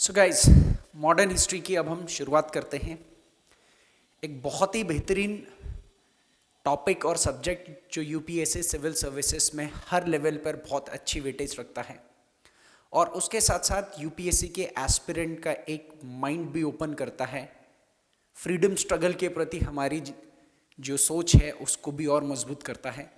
So guys, modern history की अब हम शुरुआत करते हैं। एक बहुत ही बेहतरीन टॉपिक और सब्जेक्ट जो यूपीएससी सिविल सर्विसेज में हर लेवल पर बहुत अच्छी वेटेज रखता है और उसके साथ साथ यूपीएससी के एस्पिरेंट का एक माइंड भी ओपन करता है। फ्रीडम स्ट्रगल के प्रति हमारी जो सोच है उसको भी और मजबूत करता है।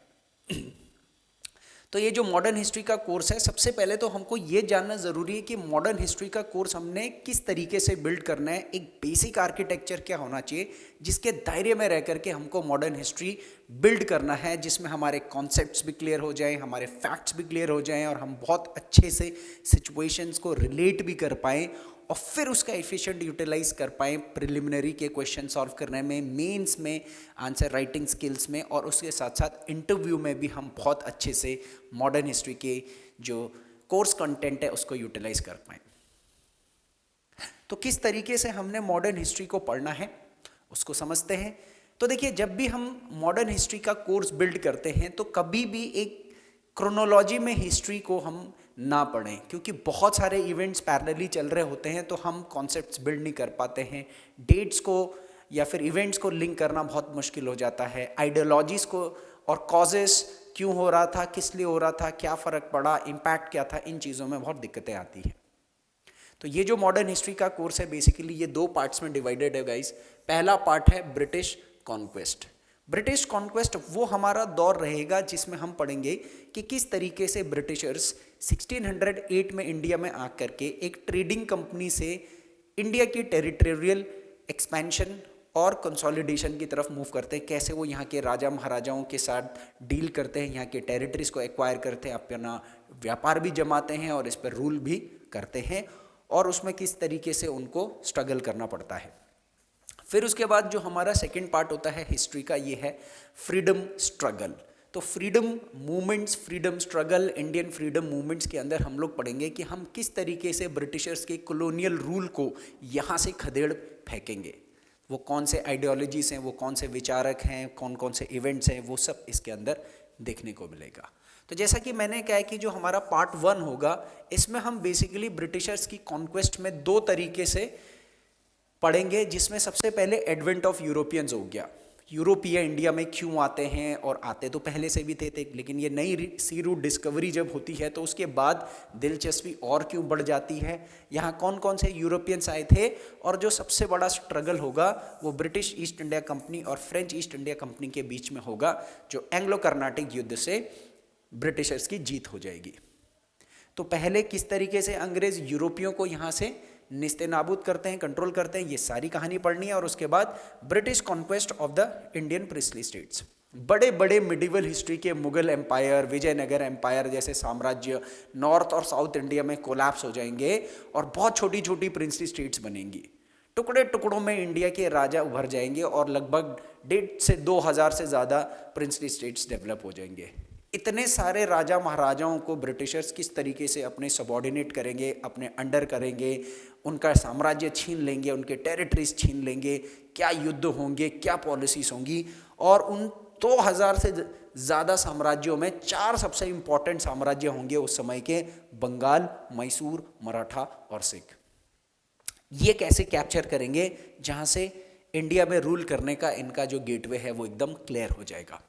तो ये जो मॉडर्न हिस्ट्री का कोर्स है, सबसे पहले तो हमको ये जानना ज़रूरी है कि मॉडर्न हिस्ट्री का कोर्स हमने किस तरीके से बिल्ड करना है। एक बेसिक आर्किटेक्चर क्या होना चाहिए जिसके दायरे में रह करके हमको मॉडर्न हिस्ट्री बिल्ड करना है, जिसमें हमारे कॉन्सेप्ट्स भी क्लियर हो जाएं, हमारे फैक्ट्स भी क्लियर हो जाएं और हम बहुत अच्छे से सिचुएशंस को रिलेट भी कर पाएँ और फिर उसका एफिशिएंट यूटिलाइज कर पाएँ प्रिलिमिनरी के क्वेश्चन सॉल्व करने में, मेंस में आंसर राइटिंग स्किल्स में, और उसके साथ साथ इंटरव्यू में भी हम बहुत अच्छे से मॉडर्न हिस्ट्री के जो कोर्स कंटेंट है उसको यूटिलाइज कर पाएँ। तो किस तरीके से हमने मॉडर्न हिस्ट्री को पढ़ना है उसको समझते हैं। तो देखिए, जब भी हम मॉडर्न हिस्ट्री का कोर्स बिल्ड करते हैं तो कभी भी एक क्रोनोलॉजी में हिस्ट्री को हम ना पढ़ें, क्योंकि बहुत सारे इवेंट्स पैरेलली चल रहे होते हैं तो हम कॉन्सेप्ट्स बिल्ड नहीं कर पाते हैं। डेट्स को या फिर इवेंट्स को लिंक करना बहुत मुश्किल हो जाता है। आइडियोलॉजीज़ को और कॉजेस, क्यों हो रहा था, किस लिए हो रहा था, क्या फ़र्क पड़ा, इम्पैक्ट क्या था, इन चीज़ों में बहुत दिक्कतें आती हैं। तो ये जो मॉडर्न हिस्ट्री का कोर्स है बेसिकली ये दो पार्ट्स में डिवाइडेड है गाइस। पहला पार्ट है ब्रिटिश कॉन्क्वेस्ट। ब्रिटिश कॉन्क्वेस्ट वो हमारा दौर रहेगा जिसमें हम पढ़ेंगे कि किस तरीके से ब्रिटिशर्स 1608 में इंडिया में आकर के एक ट्रेडिंग कंपनी से इंडिया की टेरिटोरियल एक्सपेंशन और कंसोलिडेशन की तरफ मूव करते हैं। कैसे वो यहाँ के राजा महाराजाओं के साथ डील करते हैं, यहाँ के टेरिटरीज को एक्वायर करते हैं, अपना व्यापार भी जमाते हैं और इस पर रूल भी करते हैं, और उसमें किस तरीके से उनको स्ट्रगल करना पड़ता है। फिर उसके बाद जो हमारा सेकंड पार्ट होता है हिस्ट्री का, ये है फ्रीडम स्ट्रगल। तो freedom movements, freedom struggle, Indian freedom movements के अंदर हम लोग पढ़ेंगे कि हम किस तरीके से ब्रिटिशर्स के कॉलोनियल रूल को यहाँ से खदेड़ फेंकेंगे। वो कौन से आइडियोलॉजीज हैं, वो कौन से विचारक हैं, कौन कौन से इवेंट्स हैं, वो सब इसके अंदर देखने को मिलेगा। तो जैसा कि मैंने कहा कि जो हमारा पार्ट 1 होगा इसमें हम बेसिकली ब्रिटिशर्स की कॉन्क्वेस्ट में दो तरीके से पढ़ेंगे, जिसमें सबसे पहले एडवेंट ऑफ यूरोपियंस हो गया। यूरोपीय इंडिया में क्यों आते हैं, और आते तो पहले से भी थे लेकिन ये नई सी रूट डिस्कवरी जब होती है तो उसके बाद दिलचस्पी और क्यों बढ़ जाती है, यहाँ कौन कौन से यूरोपियंस आए थे, और जो सबसे बड़ा स्ट्रगल होगा वो ब्रिटिश ईस्ट इंडिया कंपनी और फ्रेंच ईस्ट इंडिया कंपनी के बीच में होगा, जो एंग्लो कर्नाटिक युद्ध से ब्रिटिशर्स की जीत हो जाएगी। तो पहले किस तरीके से अंग्रेज यूरोपियों को यहाँ से निस्ते नाबूद करते हैं, कंट्रोल करते हैं, ये सारी कहानी पढ़नी है। और उसके बाद British conquest of the Indian princely states. बड़े बड़े मिडिवल हिस्ट्री के मुगल एम्पायर, विजयनगर एम्पायर जैसे साम्राज्य नॉर्थ और साउथ इंडिया में कोलैप्स हो जाएंगे और बहुत छोटी छोटी प्रिंसली स्टेट्स बनेंगी। टुकड़े टुकड़ों में इंडिया के राजा उभर जाएंगे और लगभग 1.5 से 2,000 से ज़्यादा प्रिंसली स्टेट्स डेवलप हो जाएंगे। इतने सारे राजा महाराजाओं को ब्रिटिशर्स किस तरीके से अपने सबॉर्डिनेट करेंगे, अपने अंडर करेंगे, उनका साम्राज्य छीन लेंगे, उनके टेरिटरीज छीन लेंगे, क्या युद्ध होंगे, क्या पॉलिसीज होंगी। और उन 2,000 से ज़्यादा साम्राज्यों में 4 सबसे इंपॉर्टेंट साम्राज्य होंगे उस समय के, बंगाल, मैसूर, मराठा और सिख। ये कैसे कैप्चर करेंगे जहाँ से इंडिया में रूल करने का इनका जो गेटवे है वो एकदम क्लियर हो जाएगा।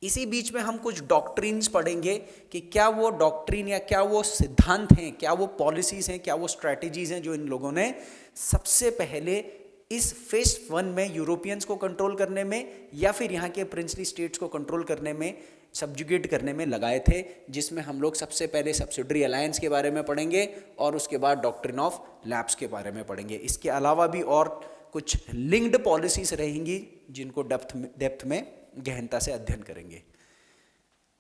इसी बीच में हम कुछ डॉक्ट्रिन्स पढ़ेंगे कि क्या वो डॉक्ट्रिन या क्या वो सिद्धांत हैं, क्या वो पॉलिसीज़ हैं, क्या वो स्ट्रैटेजीज़ हैं जो इन लोगों ने सबसे पहले इस फेज 1 में यूरोपियंस को कंट्रोल करने में या फिर यहाँ के प्रिंसली स्टेट्स को कंट्रोल करने में, सब्जुगेट करने में लगाए थे, जिसमें हम लोग सबसे पहले सब्सिडरी अलायंस के बारे में पढ़ेंगे और उसके बाद डॉक्ट्रिन ऑफ लैप्स के बारे में पढ़ेंगे। इसके अलावा भी और कुछ लिंक्ड पॉलिसीज़ रहेंगी जिनको डेप्थ में गहनता से अध्ययन करेंगे।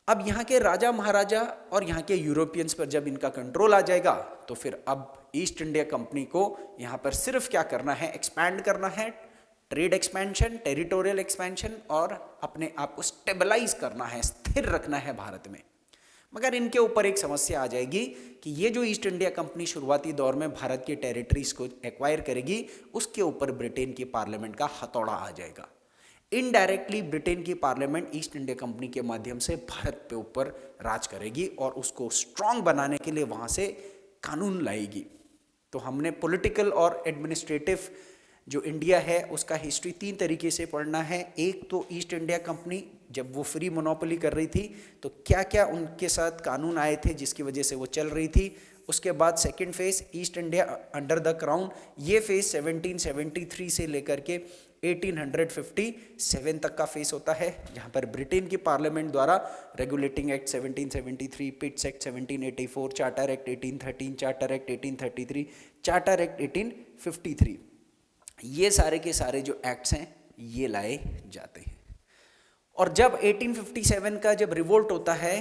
अब यहाँ के राजा महाराजा और यहाँ के यूरोपियंस पर जब इनका कंट्रोल आ जाएगा तो फिर अब ईस्ट इंडिया कंपनी को यहाँ पर सिर्फ क्या करना है, एक्सपैंड करना है, ट्रेड एक्सपेंशन, टेरिटोरियल एक्सपेंशन, और अपने आप को स्टेबलाइज करना है, स्थिर रखना है भारत में। मगर इनके ऊपर एक समस्या आ जाएगी कि ये जो ईस्ट इंडिया कंपनी शुरुआती दौर में भारत की टेरिटरीज को एक्वायर करेगी, उसके ऊपर ब्रिटेन की पार्लियामेंट का हथौड़ा आ जाएगा। इनडायरेक्टली ब्रिटेन की पार्लियामेंट ईस्ट इंडिया कंपनी के माध्यम से भारत पे ऊपर राज करेगी और उसको स्ट्रांग बनाने के लिए वहाँ से कानून लाएगी। तो हमने पॉलिटिकल और एडमिनिस्ट्रेटिव जो इंडिया है उसका हिस्ट्री 3 तरीके से पढ़ना है। एक तो ईस्ट इंडिया कंपनी जब वो फ्री मोनोपोली कर रही थी तो क्या क्या उनके साथ कानून आए थे जिसकी वजह से वो चल रही थी। उसके बाद second phase east India under the crown, ये फेज 1773 से लेकर के 1857 तक का फेस होता है, जहाँ पर ब्रिटेन की पार्लियामेंट द्वारा regulating act 1773, Pitt's act 1784, charter act 1813, charter act 1833, charter act 1853, ये सारे के सारे जो एक्ट्स हैं ये लाए जाते हैं। और जब 1857 का जब रिवोल्ट होता है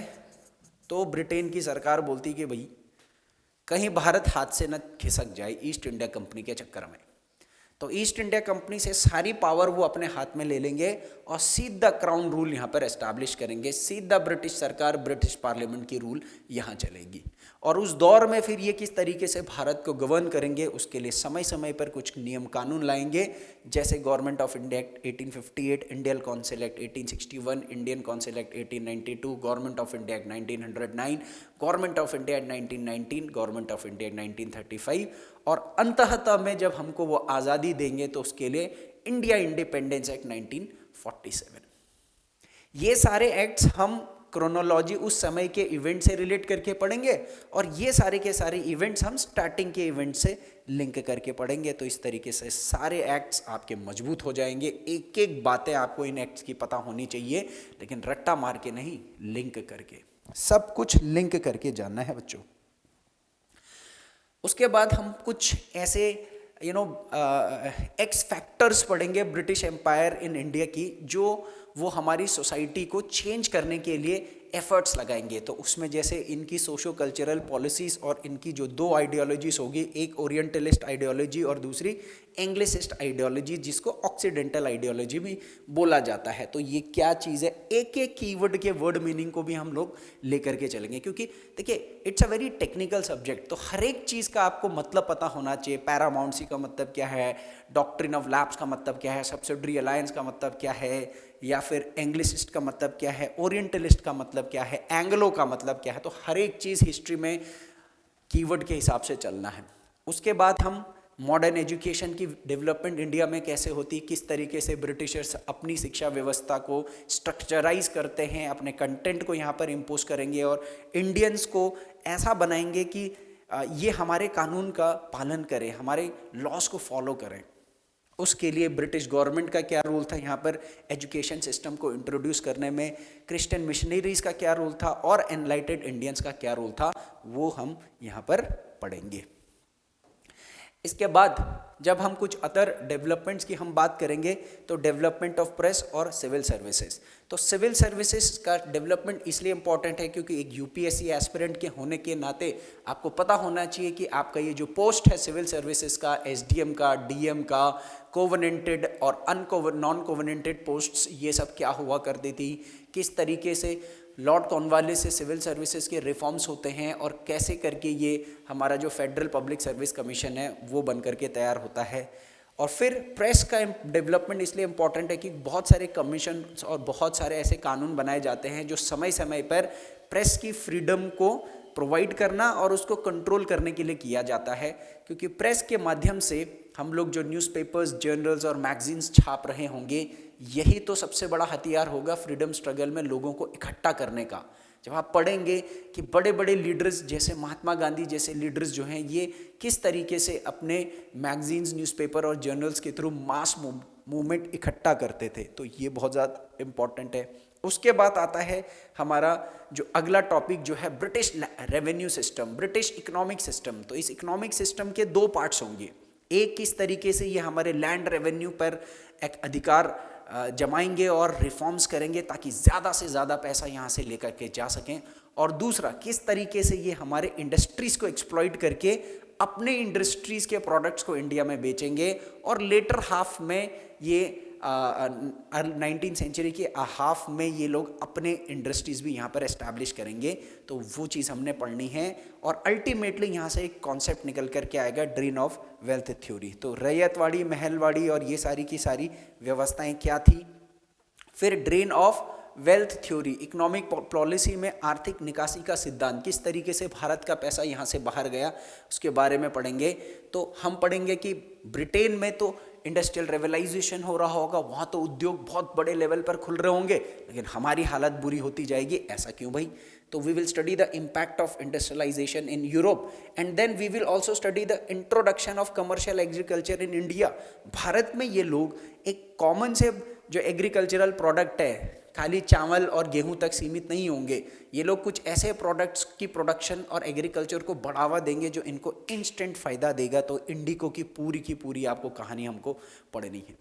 तो ब्रिटेन की सरकार बोलती कि भाई कहीं भारत हाथ से न खिसक जाए ईस्ट इंडिया कंपनी के चक्कर में, तो ईस्ट इंडिया कंपनी से सारी पावर वो अपने हाथ में ले लेंगे और सीधा क्राउन रूल यहाँ पर एस्टैब्लिश करेंगे, सीधा ब्रिटिश सरकार, ब्रिटिश पार्लियामेंट की रूल यहाँ चलेगी। और उस दौर में फिर ये किस तरीके से भारत को गवर्न करेंगे उसके लिए समय समय पर कुछ नियम कानून लाएंगे, जैसे government of India act 1858, Indian council act 1861, Indian council act 1892, government of India act 1909, government of India act 1919, government of India act 1935, और अंततः में जब हमको वो आज़ादी देंगे तो उसके लिए इंडिया इंडिपेंडेंस एक्ट 1947। ये सारे एक्ट्स हम क्रोनोलॉजी उस समय के इवेंट से रिलेट करके पढ़ेंगे और ये सारे के सारे इवेंट्स हम स्टार्टिंग के इवेंट से लिंक करके पढ़ेंगे। तो इस तरीके से सारे एक्ट्स आपके मजबूत हो जाएंगे। एक एक बातें आपको इन एक्ट्स की पता होनी चाहिए, लेकिन रट्टा मार के नहीं, लिंक करके, सब कुछ लिंक करके जानना है बच्चों। उसके बाद हम कुछ ऐसे एक्स फैक्टर्स पढ़ेंगे ब्रिटिश एम्पायर इन इंडिया की, जो वो हमारी सोसाइटी को चेंज करने के लिए एफर्ट्स लगाएंगे। तो उसमें जैसे इनकी सोशो कल्चरल पॉलिसीज़ और इनकी जो 2 आइडियोलॉजीज होगी, एक ओरिएंटलिस्ट आइडियोलॉजी और दूसरी इंग्लिशिस्ट आइडियोलॉजी, जिसको ऑक्सीडेंटल आइडियोलॉजी भी बोला जाता है। तो ये क्या चीज़ है, एक एक कीवर्ड के वर्ड मीनिंग को भी हम लोग लेकर के चलेंगे, क्योंकि देखिए it's a very technical subject, तो हर एक चीज़ का आपको मतलब पता होना चाहिए। पैरामाउंसी का मतलब क्या है, डॉक्ट्रिन ऑफ लैप्स का मतलब क्या है, सब्सिडरी अलायंस का मतलब क्या है, या फिर एंग्लिसिस्ट का मतलब क्या है, ओरिएंटलिस्ट का मतलब क्या है, एंग्लो का मतलब क्या है। तो हर एक चीज़ हिस्ट्री में कीवर्ड के हिसाब से चलना है। उसके बाद हम मॉडर्न एजुकेशन की डेवलपमेंट इंडिया में कैसे होती, किस तरीके से ब्रिटिशर्स अपनी शिक्षा व्यवस्था को स्ट्रक्चराइज करते हैं, अपने कंटेंट को यहाँ पर इम्पोज करेंगे और इंडियंस को ऐसा बनाएंगे कि ये हमारे कानून का पालन करें, हमारे लॉज को फॉलो करें। उसके लिए ब्रिटिश गवर्नमेंट का क्या रोल था यहाँ पर एजुकेशन सिस्टम को इंट्रोड्यूस करने में, क्रिश्चियन मिशनरीज का क्या रोल था और एनलाइटेड इंडियंस का क्या रोल था, वो हम यहाँ पर पढ़ेंगे। इसके बाद जब हम कुछ अदर डेवलपमेंट्स की हम बात करेंगे तो डेवलपमेंट ऑफ प्रेस और सिविल सर्विसेज। तो सिविल सर्विसेज का डेवलपमेंट इसलिए इम्पॉर्टेंट है क्योंकि एक यूपीएससी एस्पिरेंट के होने के नाते आपको पता होना चाहिए कि आपका ये जो पोस्ट है सिविल सर्विसेज का, एसडीएम का, डीएम का, कोवेनेंटेड और नॉन कोवेनेंटेड पोस्ट्स, ये सब क्या हुआ करती थी, किस तरीके से लॉर्ड कॉर्नवालिस से सिविल सर्विसेज के रिफॉर्म्स होते हैं और कैसे करके ये हमारा जो फेडरल पब्लिक सर्विस कमीशन है वो बन करके तैयार होता है। और फिर प्रेस का डेवलपमेंट इसलिए इम्पॉर्टेंट है कि बहुत सारे कमीशन और बहुत सारे ऐसे कानून बनाए जाते हैं जो समय समय पर प्रेस की फ्रीडम को प्रोवाइड करना और उसको कंट्रोल करने के लिए किया जाता है, क्योंकि प्रेस के माध्यम से हम लोग जो न्यूज़पेपर्स, जर्नल्स और मैगजीन्स छाप रहे होंगे, यही तो सबसे बड़ा हथियार होगा फ्रीडम स्ट्रगल में लोगों को इकट्ठा करने का। जब आप पढ़ेंगे कि बड़े बड़े लीडर्स जैसे महात्मा गांधी जैसे लीडर्स जो हैं ये किस तरीके से अपने मैगजीन्स, न्यूज़पेपर और जर्नल्स के थ्रू मास मूवमेंट इकट्ठा करते थे, तो ये बहुत ज़्यादा इम्पॉर्टेंट है। उसके बाद आता है हमारा जो अगला टॉपिक जो है British revenue system, British economic system. तो इस इकोनॉमिक सिस्टम के 2 पार्ट्स होंगे, एक किस तरीके से ये हमारे लैंड रेवेन्यू पर एक अधिकार जमाएंगे और रिफॉर्म्स करेंगे ताकि ज़्यादा से ज़्यादा पैसा यहाँ से लेकर के जा सकें, और दूसरा किस तरीके से ये हमारे इंडस्ट्रीज़ को एक्सप्लॉइट करके अपने इंडस्ट्रीज़ के प्रोडक्ट्स को इंडिया में बेचेंगे, और लेटर हाफ में ये 19th सेंचुरी के हाफ में ये लोग अपने इंडस्ट्रीज़ भी यहाँ पर एस्टैब्लिश करेंगे। तो वो चीज़ हमने पढ़नी है और अल्टीमेटली यहाँ से एक कॉन्सेप्ट निकल कर के आएगा, ड्रेन ऑफ वेल्थ थ्योरी। तो रैयतवाड़ी, महलवाड़ी और ये सारी की सारी व्यवस्थाएं क्या थी। फिर drain of wealth theory, economic policy में आर्थिक निकासी का सिद्धांत, किस तरीके से भारत का पैसा यहाँ से बाहर गया उसके बारे में पढ़ेंगे। तो हम पढ़ेंगे कि ब्रिटेन में तो इंडस्ट्रियल रेवलाइजेशन हो रहा होगा, वहाँ तो उद्योग बहुत बड़े लेवल पर खुल रहे होंगे, लेकिन हमारी हालत बुरी होती जाएगी, ऐसा क्यों भाई। तो we will study the impact of industrialisation in Europe and then we will also study the introduction of commercial agriculture in India. Bharat में ये लोग एक कॉमन से जो एग्रीकल्चरल प्रोडक्ट है, खाली चावल और गेहूं तक सीमित नहीं होंगे, ये लोग कुछ ऐसे प्रोडक्ट्स की प्रोडक्शन और एग्रीकल्चर को बढ़ावा देंगे जो इनको इंस्टेंट फ़ायदा देगा। तो इंडिको की पूरी आपको कहानी हमको पढ़नी है।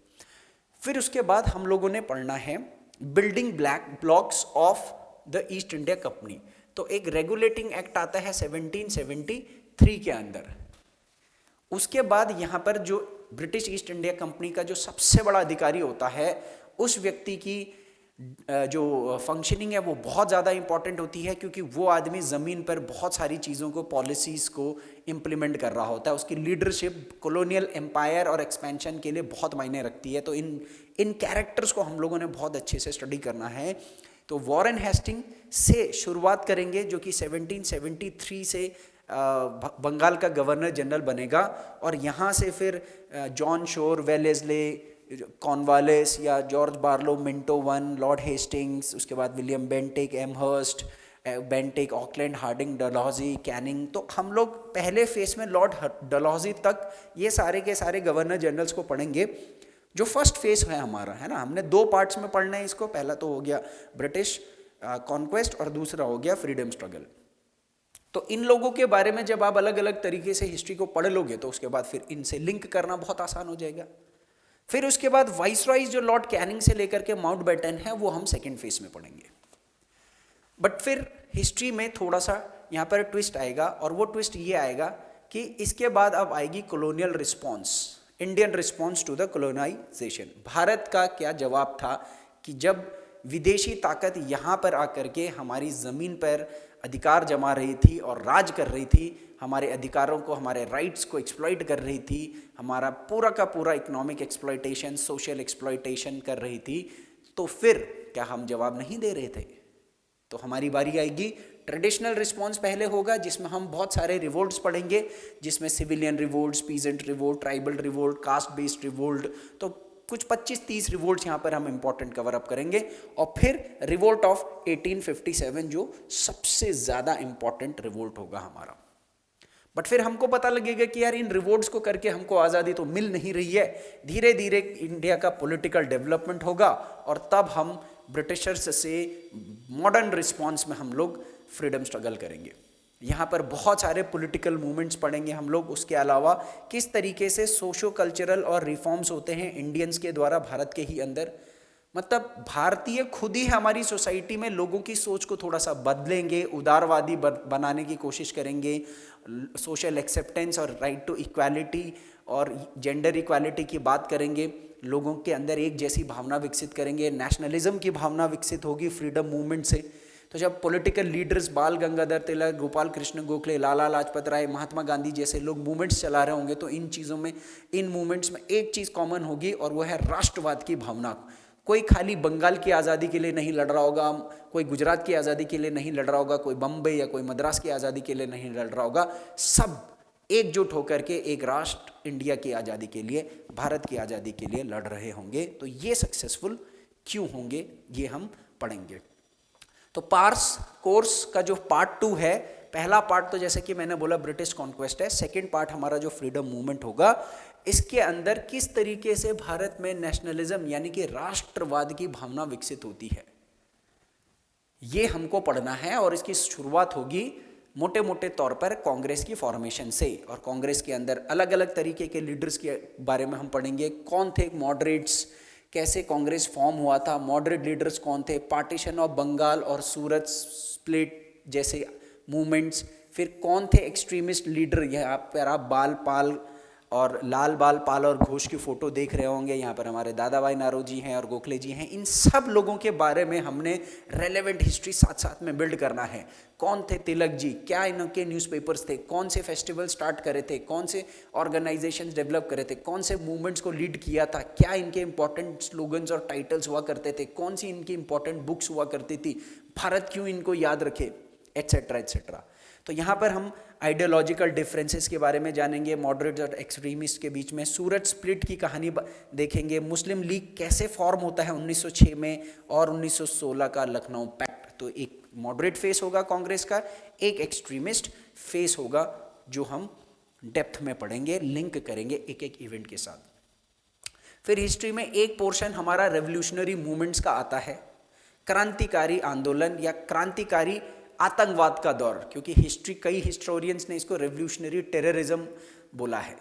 फिर उसके बाद हम लोगों ने पढ़ना है building blocks of the east India company. तो एक रेगुलेटिंग एक्ट आता है 1773 के अंदर। उसके बाद यहाँ पर जो ब्रिटिश ईस्ट इंडिया कंपनी का जो सबसे बड़ा अधिकारी होता है, उस व्यक्ति की जो फंक्शनिंग है वो बहुत ज़्यादा इंपॉर्टेंट होती है, क्योंकि वो आदमी ज़मीन पर बहुत सारी चीज़ों को, पॉलिसीज़ को इम्प्लीमेंट कर रहा होता है। उसकी लीडरशिप कॉलोनियल एम्पायर और एक्सपेंशन के लिए बहुत मायने रखती है। तो इन कैरेक्टर्स को हम लोगों ने बहुत अच्छे से स्टडी करना है। तो वॉरेन हेस्टिंग से शुरुआत करेंगे, जो कि 1773 से बंगाल का गवर्नर जनरल बनेगा, और यहाँ से फिर जॉन शोर, वेलेस्ले, कॉर्नवालिस या George Barlow, Minto one, Lord Hastings, उसके बाद William Bentinck, Amherst, Bentinck, Auckland, Hardinge, Dalhousie, Canning. तो हम लोग पहले फेज में लॉर्ड डलहौजी तक ये सारे के सारे गवर्नर जनरल्स को पढ़ेंगे, जो फर्स्ट फेज है हमारा, है ना। हमने 2 पार्ट्स में पढ़ना है इसको। पहला तो हो गया ब्रिटिश कॉन्क्वेस्ट और दूसरा हो गया फ्रीडम स्ट्रगल। तो इन लोगों के बारे में जब आप अलग अलग तरीके से हिस्ट्री को पढ़ लोगे तो उसके बाद फिर इनसे लिंक करना बहुत आसान हो जाएगा। फिर उसके बाद वाइसरॉयज जो लॉर्ड कैनिंग से लेकर के माउंटबेटन है, वो हम सेकेंड फेज में पढ़ेंगे। बट फिर हिस्ट्री में थोड़ा सा यहाँ पर ट्विस्ट आएगा, और वो ट्विस्ट ये आएगा कि इसके बाद अब आएगी colonial response, Indian response to the colonisation. Bharat का क्या जवाब था कि जब विदेशी ताकत यहाँ पर आकर के हमारी ज़मीन पर अधिकार जमा रही थी और राज कर रही थी, हमारे अधिकारों को, हमारे राइट्स को एक्सप्लॉइट कर रही थी, हमारा पूरा का पूरा इकोनॉमिक एक्सप्लॉइटेशन, सोशल एक्सप्लॉइटेशन कर रही थी, तो फिर क्या हम जवाब नहीं दे रहे थे? तो हमारी बारी आएगी। ट्रेडिशनल रिस्पॉन्स पहले होगा, जिसमें हम बहुत सारे रिवोल्ट्स पढ़ेंगे, जिसमें civilian revolts, peasant revolt, tribal revolt, caste based revolt, तो कुछ 25-30 रिवोल्ट्स यहाँ पर हम इंपॉर्टेंट कवर अप करेंगे। और फिर रिवोल्ट ऑफ 1857 जो सबसे ज़्यादा इंपॉर्टेंट रिवोल्ट होगा हमारा। बट फिर हमको पता लगेगा कि यार इन रिवोल्ट्स को करके हमको आज़ादी तो मिल नहीं रही है। धीरे धीरे इंडिया का पॉलिटिकल डेवलपमेंट होगा, और तब हम ब्रिटिशर्स से मॉडर्न रिस्पॉन्स में हम लोग फ्रीडम स्ट्रगल करेंगे। यहाँ पर बहुत सारे पॉलिटिकल मूवमेंट्स पढ़ेंगे हम लोग। उसके अलावा किस तरीके से सोशो कल्चरल और रिफॉर्म्स होते हैं इंडियंस के द्वारा भारत के ही अंदर। मतलब भारतीय खुद ही हमारी सोसाइटी में लोगों की सोच को थोड़ा सा बदलेंगे, उदारवादी बनाने की कोशिश करेंगे, सोशल एक्सेप्टेंस और राइट टू इक्वालिटी और जेंडर इक्वालिटी की बात करेंगे, लोगों के अंदर एक जैसी भावना विकसित करेंगे, नेशनलिज्म की भावना विकसित होगी फ्रीडम मूवमेंट से। तो जब पॉलिटिकल लीडर्स बाल गंगाधर तिलक, गोपाल कृष्ण गोखले, लाला लाजपत राय, महात्मा गांधी जैसे लोग मूवमेंट्स चला रहे होंगे, तो इन चीज़ों में, इन मूवमेंट्स में एक चीज़ कॉमन होगी, और वो है राष्ट्रवाद की भावना। कोई खाली बंगाल की आज़ादी के लिए नहीं लड़ रहा होगा, कोई गुजरात की आज़ादी के लिए नहीं लड़ रहा होगा, कोई बम्बई या कोई मद्रास की आज़ादी के लिए नहीं लड़ रहा होगा। सब एकजुट होकर के एक राष्ट्र इंडिया की आज़ादी के लिए, भारत की आज़ादी के लिए लड़ रहे होंगे। तो ये सक्सेसफुल क्यों होंगे, ये हम पढ़ेंगे। तो पार्स कोर्स का जो पार्ट 2 है, पहला पार्ट तो जैसे कि मैंने बोला ब्रिटिश कॉन्क्वेस्ट है, सेकेंड पार्ट हमारा जो फ्रीडम मूवमेंट होगा, इसके अंदर किस तरीके से भारत में नेशनलिज्म यानी कि राष्ट्रवाद की भावना विकसित होती है, ये हमको पढ़ना है। और इसकी शुरुआत होगी मोटे मोटे तौर पर कांग्रेस की फॉर्मेशन से, और कांग्रेस के अंदर अलग अलग तरीके के लीडर्स के बारे में हम पढ़ेंगे। कौन थे मॉडरेट्स, कैसे कांग्रेस फॉर्म हुआ था, मॉडरेट लीडर्स कौन थे, पार्टीशन ऑफ बंगाल और सूरत स्प्लिट जैसे मूवमेंट्स, फिर कौन थे एक्सट्रीमिस्ट लीडर, यहाँ पर आप बाल पाल और लाल बाल पाल और घोष की फ़ोटो देख रहे होंगे, यहाँ पर हमारे दादा भाई नारोजी हैं और गोखले जी हैं। इन सब लोगों के बारे में हमने रेलेवेंट हिस्ट्री साथ साथ में बिल्ड करना है। कौन थे तिलक जी, क्या इनके न्यूज़पेपर्स थे, कौन से फेस्टिवल स्टार्ट करे थे, कौन से ऑर्गेनाइजेशंस डेवलप करे थे, कौन से मूवमेंट्स को लीड किया था, क्या इनके इंपॉर्टेंट स्लोगन्स और टाइटल्स हुआ करते थे, कौन सी इनकी इंपॉर्टेंट बुक्स हुआ करती थी, भारत क्यों इनको याद रखे, एट्सेट्रा एट्सेट्रा। तो यहाँ पर हम आइडियोलॉजिकल डिफरेंसेस के बारे में जानेंगे, मॉडरेट और एक्सट्रीमिस्ट के बीच में सूरत स्प्लिट की कहानी देखेंगे, मुस्लिम लीग कैसे फॉर्म होता है 1906 में, और 1916 का लखनऊ पैक्ट। तो एक मॉडरेट फेस होगा कांग्रेस का, एक एक्सट्रीमिस्ट फेस होगा, जो हम डेप्थ में पढ़ेंगे, लिंक करेंगे एक एक इवेंट के साथ। फिर हिस्ट्री में एक पोर्शन हमारा रेवोल्यूशनरी मूवमेंट्स का आता है, क्रांतिकारी आंदोलन या क्रांतिकारी आतंकवाद का दौर, क्योंकि कई हिस्टोरियंस ने इसको रेवोल्यूशनरी टेररिज्म बोला है।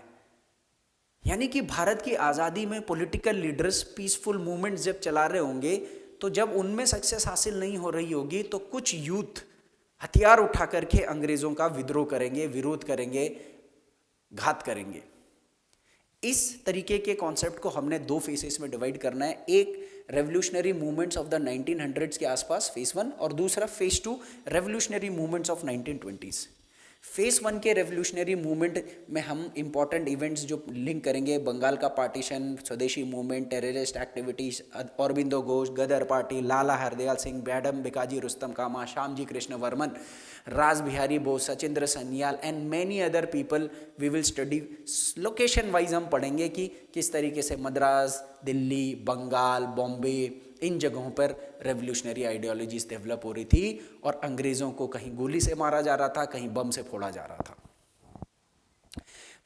यानी कि भारत की आज़ादी में पॉलिटिकल लीडर्स पीसफुल मूवमेंट्स जब चला रहे होंगे, तो जब उनमें सक्सेस हासिल नहीं हो रही होगी तो कुछ यूथ हथियार उठा करके अंग्रेज़ों का विद्रोह करेंगे, विरोध करेंगे, घात करेंगे। इस तरीके के कॉन्सेप्ट को हमने दो फेसेस में डिवाइड करना है, एक revolutionary movements of the 1900s के आसपास फेस 1, और दूसरा face 2 revolutionary movements of 1920s। Face 1 के रेवोल्यूशनरी मूवमेंट में हम इंपॉर्टेंट इवेंट्स जो लिंक करेंगे, बंगाल का partition, Swadeshi movement, terrorist activities, Aurobindo Ghosh, Ghadar party, Lala Hardayal Singh, madam Bhikaji Rustom Cama, Shyamji Krishna Varman, Raj Bihari Bose, Sachindra Sanyal and many other people. We will study location wise, हम पढ़ेंगे कि किस तरीके से मद्रास, दिल्ली, बंगाल, बॉम्बे, इन जगहों पर रेवोल्यूशनरी आइडियोलॉजीज डेवलप हो रही थी और अंग्रेज़ों को कहीं गोली से मारा जा रहा था, कहीं बम से फोड़ा जा रहा था।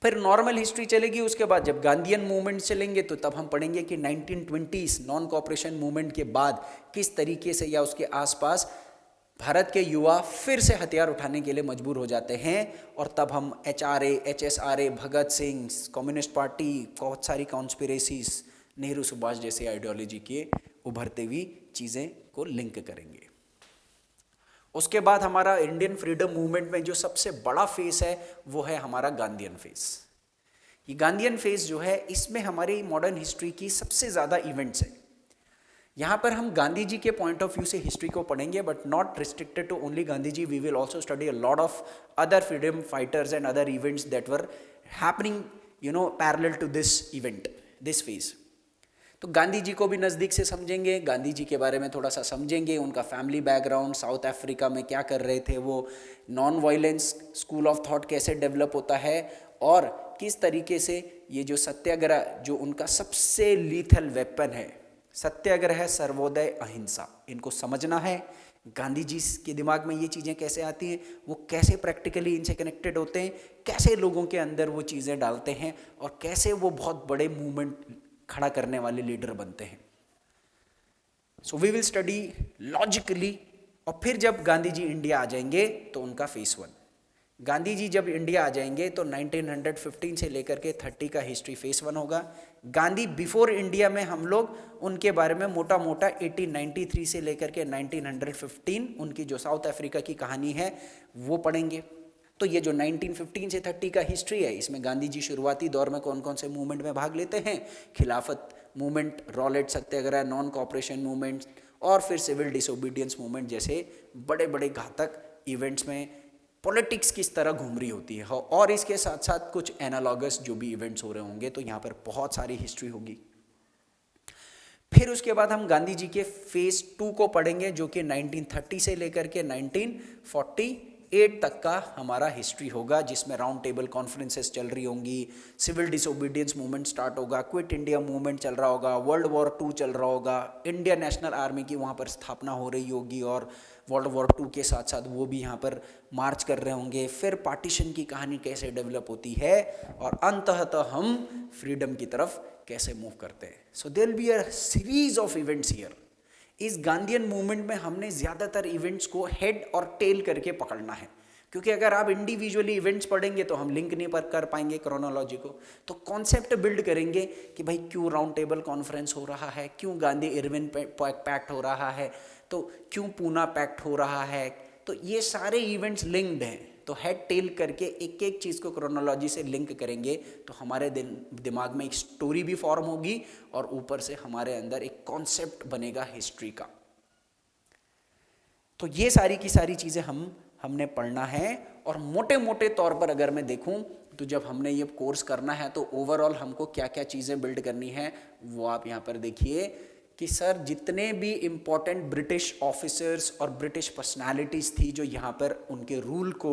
फिर नॉर्मल हिस्ट्री चलेगी, उसके बाद जब गांधीयन मूवमेंट चलेंगे तो तब हम पढ़ेंगे कि 1920s नॉन कॉपरेशन मूवमेंट के बाद किस तरीके से या उसके आसपास भारत के युवा फिर से हथियार उठाने के लिए मजबूर हो जाते हैं, और तब हम HRA, HSRA, Bhagat Singh, communist party, बहुत सारी कॉन्स्पिरेसीज, नेहरू सुभाष जैसे आइडियोलॉजी के उभरते हुई चीज़ें को लिंक करेंगे। उसके बाद हमारा इंडियन फ्रीडम मूवमेंट में जो सबसे बड़ा फेस है वो है हमारा गांधीयन फेस। ये गांधीयन फेस जो है, इसमें हमारी मॉडर्न हिस्ट्री की सबसे ज़्यादा इवेंट्स हैं। यहाँ पर हम गांधी जी के पॉइंट ऑफ व्यू से हिस्ट्री को पढ़ेंगे, but not restricted to only Gandhi ji. We will also study a lot of other freedom fighters and other events that were happening parallel to this event, this phase. तो गांधी जी को भी नज़दीक से समझेंगे, गांधी जी के बारे में थोड़ा सा समझेंगे, उनका फैमिली बैकग्राउंड, साउथ अफ्रीका में क्या कर रहे थे वो, non violence school of thought कैसे डेवलप होता है, और किस तरीके से ये जो सत्याग्रह, जो उनका सबसे लीथल वेपन है, सत्याग्रह, सर्वोदय, अहिंसा, इनको समझना है। गांधी जी के दिमाग में ये चीज़ें कैसे आती हैं, वो कैसे प्रैक्टिकली इनसे कनेक्टेड होते हैं, कैसे लोगों के अंदर वो चीज़ें डालते हैं, और कैसे वो बहुत बड़े मूवमेंट खड़ा करने वाले लीडर बनते हैं। So we will study logically. और फिर जब गांधी जी इंडिया आ जाएंगे तो उनका फेस 1। गांधी जी जब इंडिया आ जाएंगे तो 1915 से लेकर के 30 का हिस्ट्री फेस 1 होगा। गांधी बिफोर इंडिया में हम लोग उनके बारे में मोटा मोटा 1893 से लेकर के 1915 उनकी जो साउथ अफ्रीका की कहानी है वो पढ़ेंगे। तो ये जो 1915 से 30 का हिस्ट्री है, इसमें गांधी जी शुरुआती दौर में कौन कौन से मूवमेंट में भाग लेते हैं, खिलाफत मूवमेंट, रॉलेट सत्याग्रह, नॉन कॉपरेशन मूवमेंट, और फिर सिविल डिसोबीडियंस मूवमेंट जैसे बड़े बड़े घातक इवेंट्स में पॉलिटिक्स किस तरह घूम रही होती है। और इसके साथ साथ कुछ एनालॉगस जो भी इवेंट्स हो रहे होंगे, तो यहाँ पर बहुत सारी हिस्ट्री होगी। फिर उसके बाद हम गांधी जी के फेज 2 को पढ़ेंगे, जो कि 1930 से लेकर के 1948 तक का हमारा हिस्ट्री होगा, जिसमें राउंड टेबल कॉन्फ्रेंसेस चल रही होंगी, सिविल डिसोबीडियंस मूवमेंट स्टार्ट होगा, क्विट इंडिया मूवमेंट चल रहा होगा, वर्ल्ड वॉर 2 चल रहा होगा, इंडियन नेशनल आर्मी की वहाँ पर स्थापना हो रही होगी, और वर्ल्ड वॉर 2 के साथ साथ वो भी यहाँ पर मार्च कर रहे होंगे। फिर पार्टीशन की कहानी कैसे डेवलप होती है, और अंततः हम फ्रीडम की तरफ कैसे मूव करते हैं। So there will be a series of events here. इस गांधीयन मूवमेंट में हमने ज़्यादातर इवेंट्स को हेड और टेल करके पकड़ना है, क्योंकि अगर आप इंडिविजुअली इवेंट्स पढ़ेंगे तो हम लिंक नहीं कर पाएंगे क्रोनोलॉजी को। तो कॉन्सेप्ट बिल्ड करेंगे कि भाई क्यों राउंड टेबल कॉन्फ्रेंस हो रहा है, क्यों गांधी इरविन पैक्ट हो रहा है, तो क्यों पूना पैक्ट हो रहा है। तो ये सारे इवेंट्स लिंक्ड हैं। तो हेड टेल करके एक एक चीज़ को क्रोनोलॉजी से लिंक करेंगे तो हमारे दिमाग में एक स्टोरी भी फॉर्म होगी और ऊपर से हमारे अंदर एक कॉन्सेप्ट बनेगा हिस्ट्री का। तो ये सारी की सारी चीज़ें हमने पढ़ना है। और मोटे मोटे तौर पर अगर मैं देखूं तो जब हमने ये कोर्स करना है तो ओवरऑल हमको क्या क्या चीज़ें बिल्ड करनी है वो आप यहाँ पर देखिए कि सर जितने भी इम्पोर्टेंट ब्रिटिश ऑफिसर्स और ब्रिटिश पर्सनालिटीज़ थी जो यहाँ पर उनके रूल को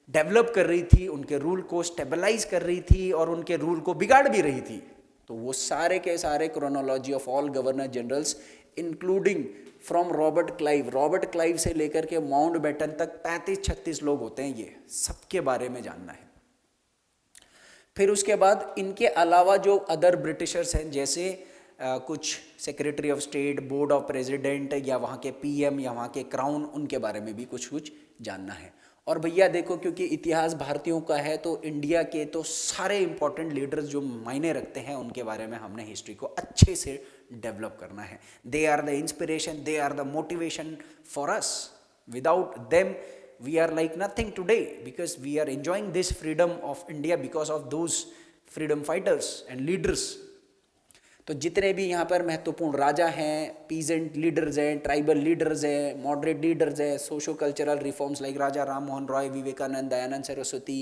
डेवलप कर रही थी, उनके रूल को स्टेबलाइज कर रही थी और उनके रूल को बिगाड़ भी रही थी, तो वो सारे के सारे chronology of all governor generals including from Robert Clive से लेकर के माउंटबेटन तक 35-36 लोग होते हैं, ये सबके बारे में जानना है। फिर उसके बाद इनके अलावा जो अदर ब्रिटिशर्स हैं जैसे कुछ secretary of state, board of president या वहाँ के पीएम या वहाँ के क्राउन, उनके बारे में भी कुछ कुछ जानना है। और भैया देखो क्योंकि इतिहास भारतीयों का है तो इंडिया के तो सारे इंपॉर्टेंट लीडर्स जो मायने रखते हैं उनके बारे में हमने हिस्ट्री को अच्छे से डेवलप करना है। They are the inspiration, they are the motivation for us. Without them we are like nothing today because we are enjoying this freedom of India because of those freedom fighters and leaders. तो जितने भी यहाँ पर महत्वपूर्ण राजा हैं, peasant leaders हैं, tribal leaders हैं, मॉडरेट लीडर्स हैं, socio cultural reforms like Raja Ram Mohan Roy, Vivekananda, Dayanand Saraswati,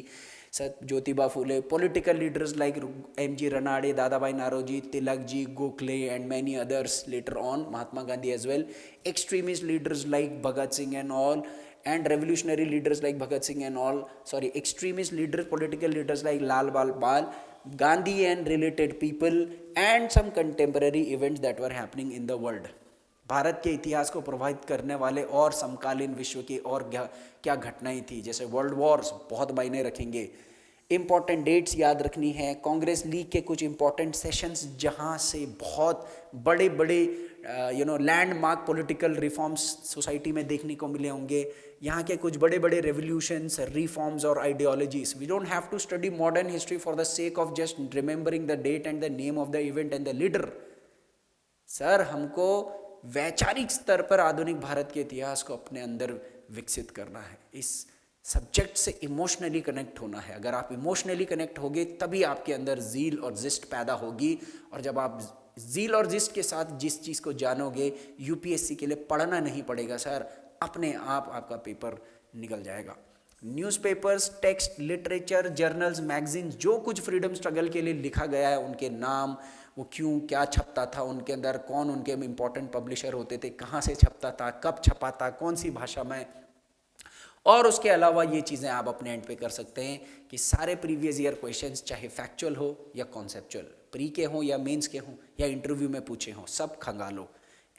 Jyotiba Phule, political leaders like M G. Ranade, Dadabhai Naoroji, Tilak ji, Gokhale and many others later on, Mahatma Gandhi as well, extremist leaders like Bhagat Singh and all, and revolutionary leaders like Bhagat Singh and all, extremist leaders, political leaders like Lal Bal, Gandhi and related people, and some contemporary events that were happening in the world. Bharat के इतिहास को प्रभावित करने वाले और समकालीन विश्व की और क्या घटनाएं थी, जैसे वर्ल्ड वॉर्स बहुत मायने रखेंगे। इम्पॉर्टेंट डेट्स याद रखनी है, कांग्रेस लीग के कुछ इम्पॉर्टेंट सेशंस जहां से बहुत बड़े बड़े लैंडमार्क पॉलिटिकल रिफॉर्म्स सोसाइटी में देखने को मिले होंगे, यहाँ के कुछ बड़े बड़े रेवोल्यूशंस, रिफॉर्म्स और ideologies. We don't have to study modern history for the sake of just remembering the date and the name of the event and the leader. Sir हमको वैचारिक स्तर पर आधुनिक भारत के इतिहास को अपने अंदर विकसित करना है, इस सब्जेक्ट से इमोशनली कनेक्ट होना है। अगर आप इमोशनली कनेक्ट होगे तभी आपके अंदर ज़ील और जिस्ट पैदा होगी, और जब आप ज़ील और जिस्ट के साथ जिस चीज़ को जानोगे, यूपीएससी के लिए पढ़ना नहीं पड़ेगा सर, अपने आप आपका पेपर निकल जाएगा। Newspapers, text, literature, journals, magazines, जो कुछ फ्रीडम स्ट्रगल के लिए लिखा गया है, उनके नाम, वो क्यों क्या छपता था, उनके अंदर कौन उनके इम्पोर्टेंट पब्लिशर होते थे, कहाँ से छपता था, कब छपा था, कौन सी भाषा में, और उसके अलावा ये चीज़ें आप अपने एंड पे कर सकते हैं कि सारे प्रीवियस ईयर क्वेश्चंस चाहे फैक्चुअल हो या कॉन्सेप्चुअल, प्री के हों या मेंस के हों या इंटरव्यू में पूछे हों, सब खंगालो।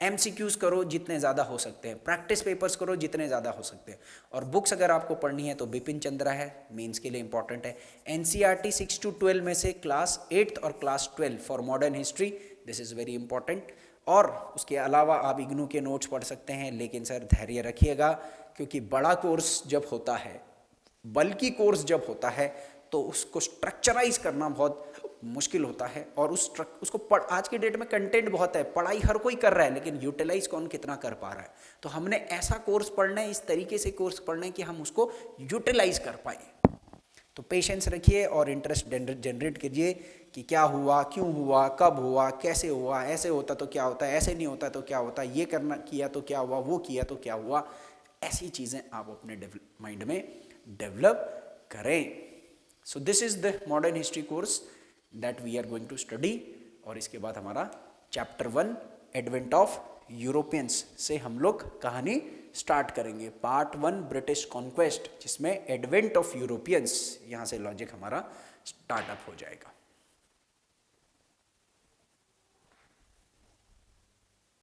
एमसीक्यूज करो जितने ज़्यादा हो सकते हैं, प्रैक्टिस पेपर्स करो जितने ज़्यादा हो सकते हैं, और बुक्स अगर आपको पढ़नी है तो बिपिन चंद्रा है, मेंस के लिए इंपॉर्टेंट है। एनसीईआरटी 6 to 12 में से क्लास 8 और class 12 for modern history, this is very important. और उसके अलावा आप इग्नू के नोट्स पढ़ सकते हैं, लेकिन सर धैर्य रखिएगा क्योंकि बड़ा कोर्स जब होता है, बल्कि कोर्स जब होता है तो उसको स्ट्रक्चराइज करना बहुत मुश्किल होता है, और उसको आज के डेट में कंटेंट बहुत है, पढ़ाई हर कोई कर रहा है, लेकिन यूटिलाइज कौन कितना कर पा रहा है। तो हमने ऐसा कोर्स पढ़ना है, इस तरीके से कोर्स पढ़ना है कि हम उसको यूटिलाइज कर पाए। तो पेशेंस रखिए और इंटरेस्ट जनरेट कीजिए कि क्या हुआ, क्यों हुआ, कब हुआ, कैसे हुआ, ऐसे होता तो क्या होता, ऐसे नहीं होता तो क्या होता, ये करना किया तो क्या हुआ, वो किया तो क्या हुआ, ऐसी चीज़ें आप अपने माइंड में डेवलप करें। So this is the modern history course that we are going to study. और इसके बाद हमारा चैप्टर 1 एडवेंट ऑफ यूरोपियंस से हम लोग कहानी स्टार्ट करेंगे। पार्ट 1 ब्रिटिश कॉन्क्वेस्ट, जिसमें एडवेंट ऑफ यूरोपियंस, यहाँ से लॉजिक हमारा स्टार्टअप हो जाएगा।